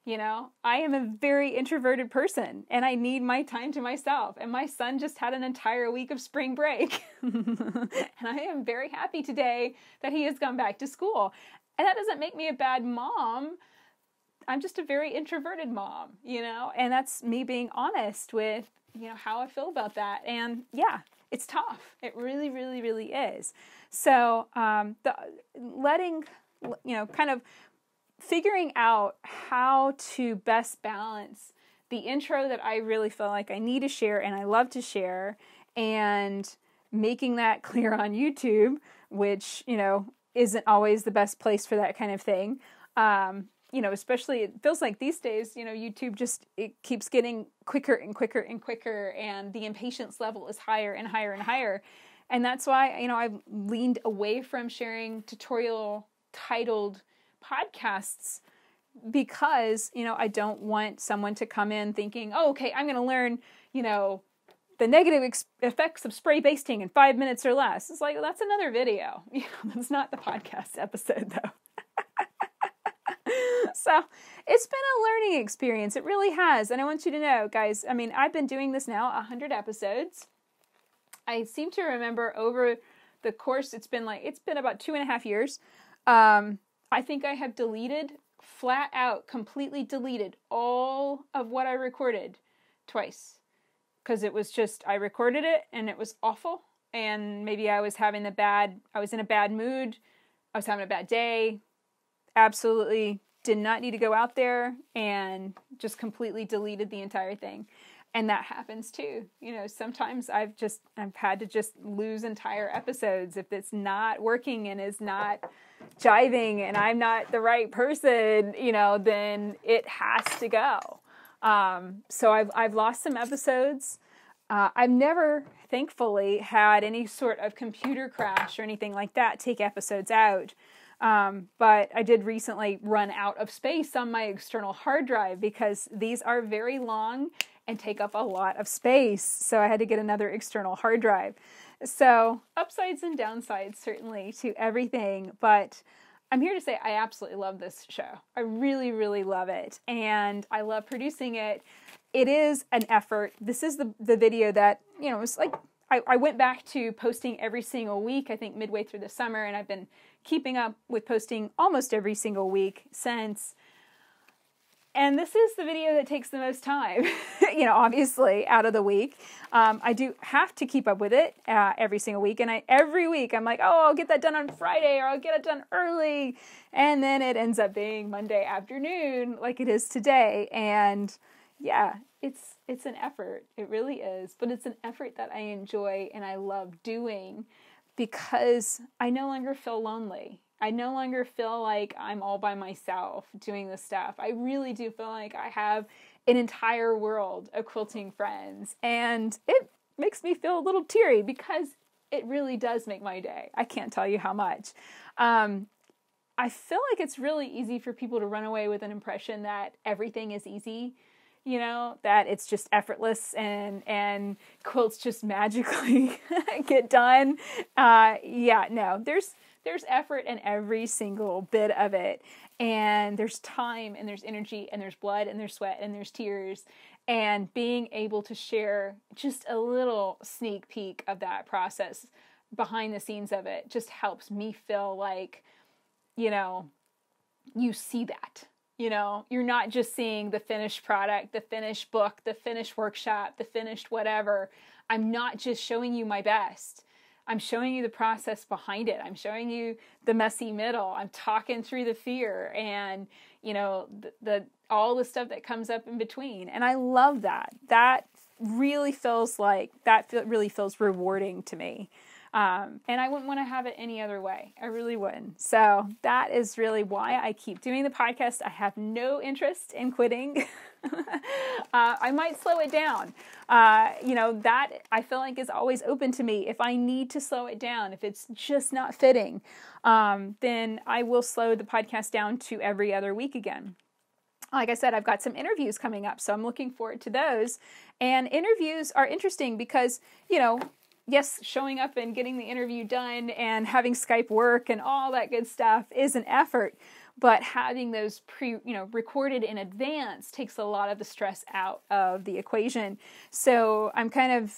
Speaker 1: I am a very introverted person and I need my time to myself. And my son just had an entire week of spring break. And I am very happy today that he has gone back to school. And that doesn't make me a bad mom. I'm just a very introverted mom, and that's me being honest with, how I feel about that. And yeah, it's tough. It really, really, really is. So, kind of figuring out how to best balance the intro that I really feel like I need to share and I love to share, and making that clear on YouTube, which, isn't always the best place for that kind of thing. Especially it feels like these days, YouTube it keeps getting quicker and quicker and quicker, and the impatience level is higher and higher and higher. And that's why, I've leaned away from sharing tutorial titled podcasts, because, I don't want someone to come in thinking, oh, okay, I'm going to learn, the negative effects of spray basting in 5 minutes or less. It's like, well, that's another video. That's not the podcast episode though. So it's been a learning experience. It really has. And I want you to know, guys, I've been doing this now 100 episodes. I seem to remember over the course, it's been about 2.5 years. I think I have flat out, completely deleted all of what I recorded twice. Because it was just, I recorded it and it was awful. And maybe I was in a bad mood. I was having a bad day. Absolutely did not need to go out there, and just completely deleted the entire thing. And that happens too. Sometimes I've had to just lose entire episodes if it's not working and is not jiving and I'm not the right person, then it has to go. So I've lost some episodes. I've never, thankfully, had any sort of computer crash or anything like that take episodes out. But I did recently run out of space on my external hard drive because these are very long and take up a lot of space. So I had to get another external hard drive. So upsides and downsides certainly to everything, but I'm here to say I absolutely love this show. I really, really love it. And I love producing it. It is an effort. This is the video that, it's like, I went back to posting every single week, I think midway through the summer, and I've been keeping up with posting almost every single week since And this is the video that takes the most time, obviously out of the week. I do have to keep up with it every single week. And every week I'm like, oh, I'll get that done on Friday, or I'll get it done early. And then it ends up being Monday afternoon like it is today. And yeah, it's an effort. It really is. But it's an effort that I enjoy and I love doing because I no longer feel lonely. I no longer feel like I'm all by myself doing this stuff. I really do feel like I have an entire world of quilting friends. And it makes me feel a little teary because it really does make my day. I can't tell you how much. I feel like it's really easy for people to run away with an impression that everything is easy, that it's just effortless and quilts just magically get done. No, there's effort in every single bit of it. And there's time and there's energy and there's blood and there's sweat and there's tears. And being able to share just a little sneak peek of that process behind the scenes of it just helps me feel like, you see that. You're not just seeing the finished product, the finished book, the finished workshop, the finished whatever. I'm not just showing you my best. I'm showing you the process behind it. I'm showing you the messy middle. I'm talking through the fear and, the all the stuff that comes up in between. And I love that. That really feels rewarding to me. And I wouldn't want to have it any other way. I really wouldn't. So that is really why I keep doing the podcast. I have no interest in quitting. I might slow it down. That I feel like is always open to me. If I need to slow it down, if it's just not fitting, then I will slow the podcast down to every other week again. Like I said, I've got some interviews coming up, so I'm looking forward to those. And interviews are interesting because, yes, showing up and getting the interview done and having Skype work and all that good stuff is an effort, but having those recorded in advance takes a lot of the stress out of the equation. So I'm kind of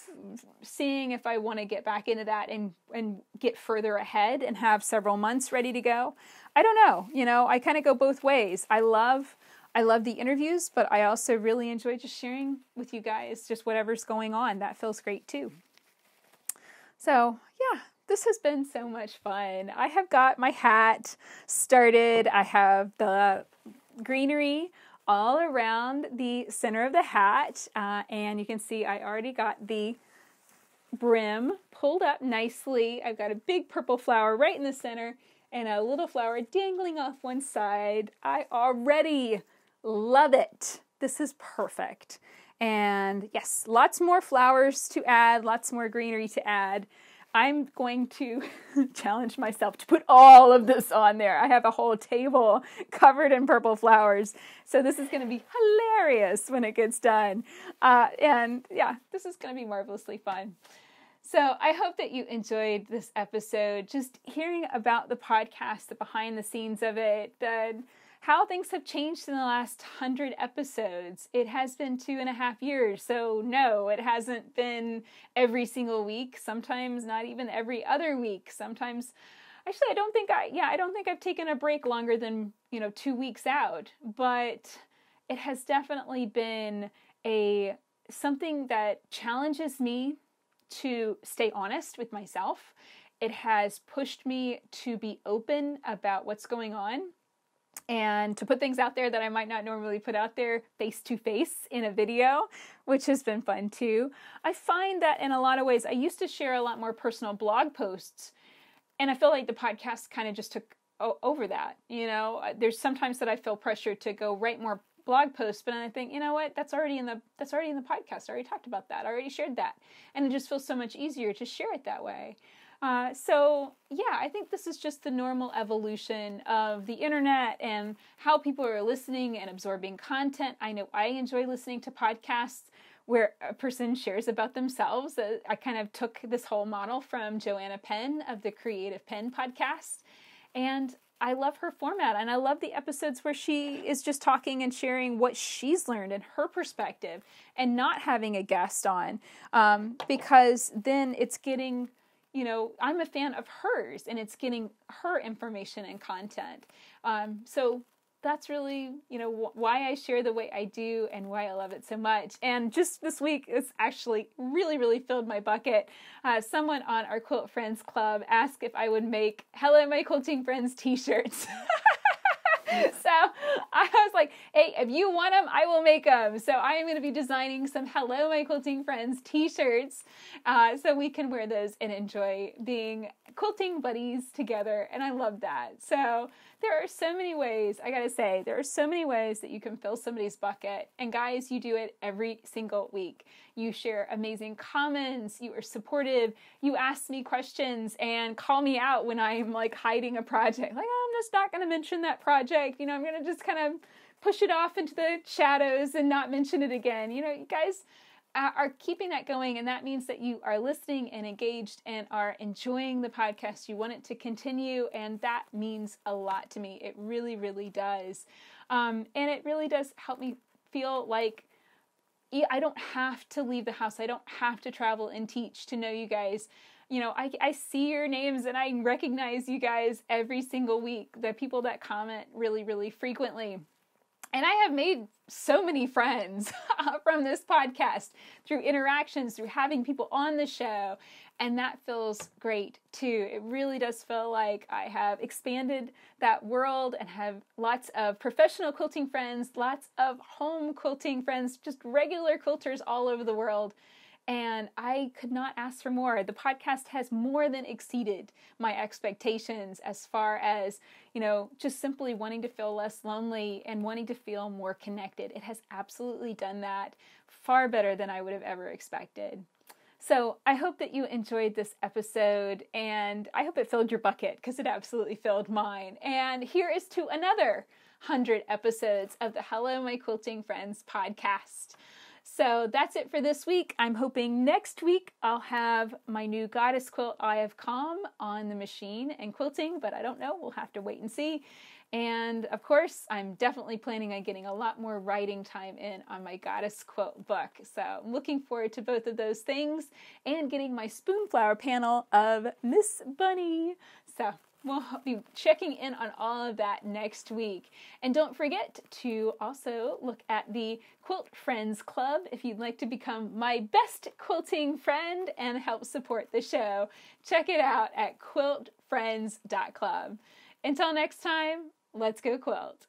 Speaker 1: seeing if I want to get back into that and get further ahead and have several months ready to go. I don't know. I kind of go both ways. I love the interviews, but I also really enjoy just sharing with you guys just whatever's going on. That feels great too. So yeah, this has been so much fun. I have got my hat started. I have the greenery all around the center of the hat. And you can see I already got the brim pulled up nicely. I've got a big purple flower right in the center and a little flower dangling off one side. I already love it. This is perfect. And yes, lots more flowers to add, lots more greenery to add. I'm going to challenge myself to put all of this on there. I have a whole table covered in purple flowers. So this is going to be hilarious when it gets done. And yeah, this is going to be marvelously fun. So I hope that you enjoyed this episode, just hearing about the podcast, the behind the scenes of it, how things have changed in the last 100 episodes. It has been 2.5 years, so no, it hasn't been every single week, sometimes not even every other week. Sometimes, actually, I don't think I've taken a break longer than, 2 weeks out, but it has definitely been something that challenges me to stay honest with myself. It has pushed me to be open about what's going on and to put things out there that I might not normally put out there face to face in a video, which has been fun too. I find that in a lot of ways, I used to share a lot more personal blog posts, and I feel like the podcast kind of just took over that. There's sometimes that I feel pressure to go write more blog posts, but then I think, you know what, that's already in the podcast. I already talked about that. I already shared that. And it just feels so much easier to share it that way. So yeah, I think this is just the normal evolution of the internet and how people are listening and absorbing content. I know I enjoy listening to podcasts where a person shares about themselves. I kind of took this whole model from Joanna Penn of the Creative Penn podcast, and I love her format, and I love the episodes where she is just talking and sharing what she's learned and her perspective and not having a guest on, because then it's getting, I'm a fan of hers and it's getting her information and content. So that's really, why I share the way I do and why I love it so much. And just this week, it's actually really, really filled my bucket. Someone on our Quilt Friends Club asked if I would make Hello, My Quilting Friends t-shirts. So I was like, hey, if you want them, I will make them. So I am going to be designing some Hello, My Quilting Friends t-shirts so we can wear those and enjoy being quilting buddies together. And I love that. So there are so many ways, I got to say, there are so many ways that you can fill somebody's bucket. And guys, you do it every single week. You share amazing comments. You are supportive. You ask me questions and call me out when I'm like hiding a project. Like, oh, I'm just not going to mention that project. I'm going to just kind of push it off into the shadows and not mention it again. You guys are keeping that going, and that means that you are listening and engaged and are enjoying the podcast. You want it to continue, and that means a lot to me. It really, really does. And it really does help me feel like I don't have to leave the house. I don't have to travel and teach to know you guys. I see your names and I recognize you guys every single week, the people that comment really, really frequently. And I have made so many friends from this podcast through interactions, through having people on the show. And that feels great too. It really does feel like I have expanded that world and have lots of professional quilting friends, lots of home quilting friends, just regular quilters all over the world. And I could not ask for more. The podcast has more than exceeded my expectations as far as, just simply wanting to feel less lonely and wanting to feel more connected. It has absolutely done that far better than I would have ever expected. So I hope that you enjoyed this episode, and I hope it filled your bucket, because it absolutely filled mine. And here is to another 100 episodes of the Hello, My Quilting Friends podcast. So that's it for this week. I'm hoping next week I'll have my new goddess quilt, Eye of Calm, on the machine and quilting, but I don't know. We'll have to wait and see. And of course, I'm definitely planning on getting a lot more writing time in on my goddess quilt book. So I'm looking forward to both of those things and getting my spoonflower panel of Miss Bunny. So we'll be checking in on all of that next week. And don't forget to also look at the Quilt Friends Club if you'd like to become my best quilting friend and help support the show. Check it out at quiltfriends.club. Until next time, let's go quilt.